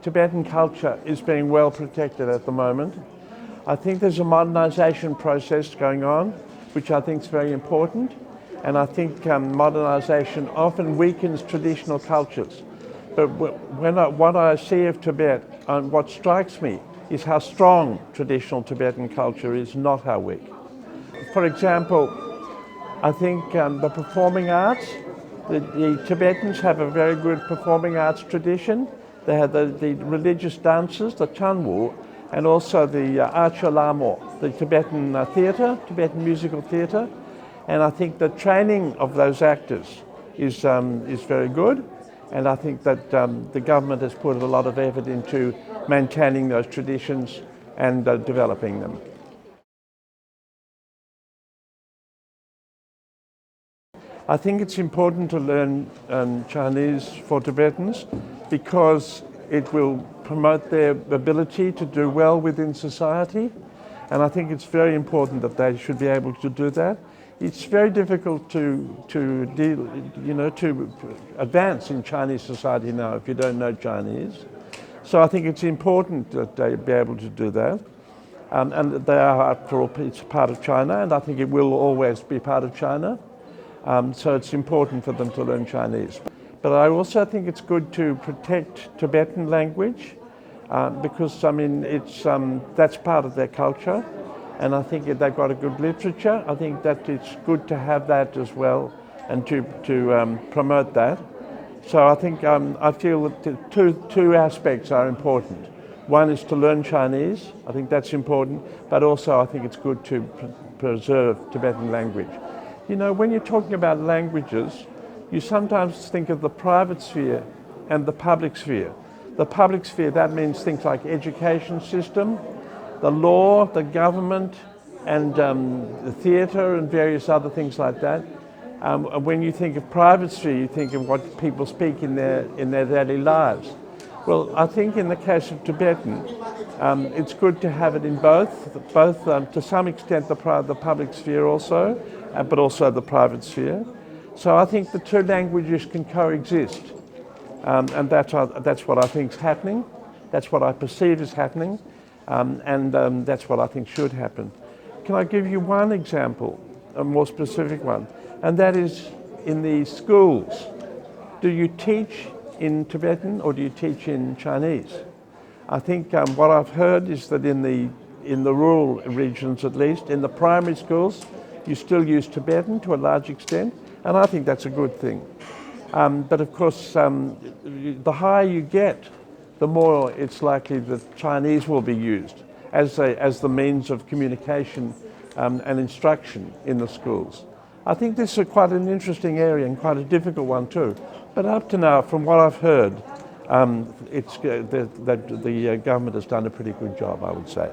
Tibetan culture is being well protected at the moment. I think there's a modernization process going on, which I think is very important. And I think modernization often weakens traditional cultures. But what I see of Tibet, and what strikes me, is how strong traditional Tibetan culture is, not how weak. For example, I think the performing arts, the Tibetans have a very good performing arts tradition. They have the religious dances, the Chanwu, and also the Archer Lamo, the Tibetan theatre, Tibetan musical theatre. And I think the training of those actors is very good. And I think that the government has put a lot of effort into maintaining those traditions and developing them. I think it's important to learn Chinese for Tibetans because it will promote their ability to do well within society. And I think it's very important that they should be able to do that. It's very difficult to advance in Chinese society now if you don't know Chinese. So I think it's important that they be able to do that. And they are, after all, it's part of China, and I think it will always be part of China. So it's important for them to learn Chinese. But I also think it's good to protect Tibetan language because, I mean, that's part of their culture. And I think they've got a good literature. I think that it's good to have that as well and to promote that. So I think I feel that two aspects are important. One is to learn Chinese. I think that's important. But also I think it's good to preserve Tibetan language. You know, when you're talking about languages, you sometimes think of the private sphere and the public sphere. The public sphere, that means things like education system, the law, the government, and the theatre and various other things like that. When you think of private sphere, you think of what people speak in their daily lives. Well, I think in the case of Tibetan, it's good to have it in both to some extent the public sphere also, but also the private sphere. So I think the two languages can coexist, and that's what I think is happening. That's what I perceive is happening. And that's what I think should happen. Can I give you one example, a more specific one? And that is in the schools. Do you teach in Tibetan or do you teach in Chinese? I think what I've heard is that in the rural regions, at least, in the primary schools, you still use Tibetan to a large extent, and I think that's a good thing. But of course, the higher you get, the more it's likely that Chinese will be used as the means of communication and instruction in the schools. I think this is quite an interesting area and quite a difficult one too. But up to now, from what I've heard, the government has done a pretty good job, I would say.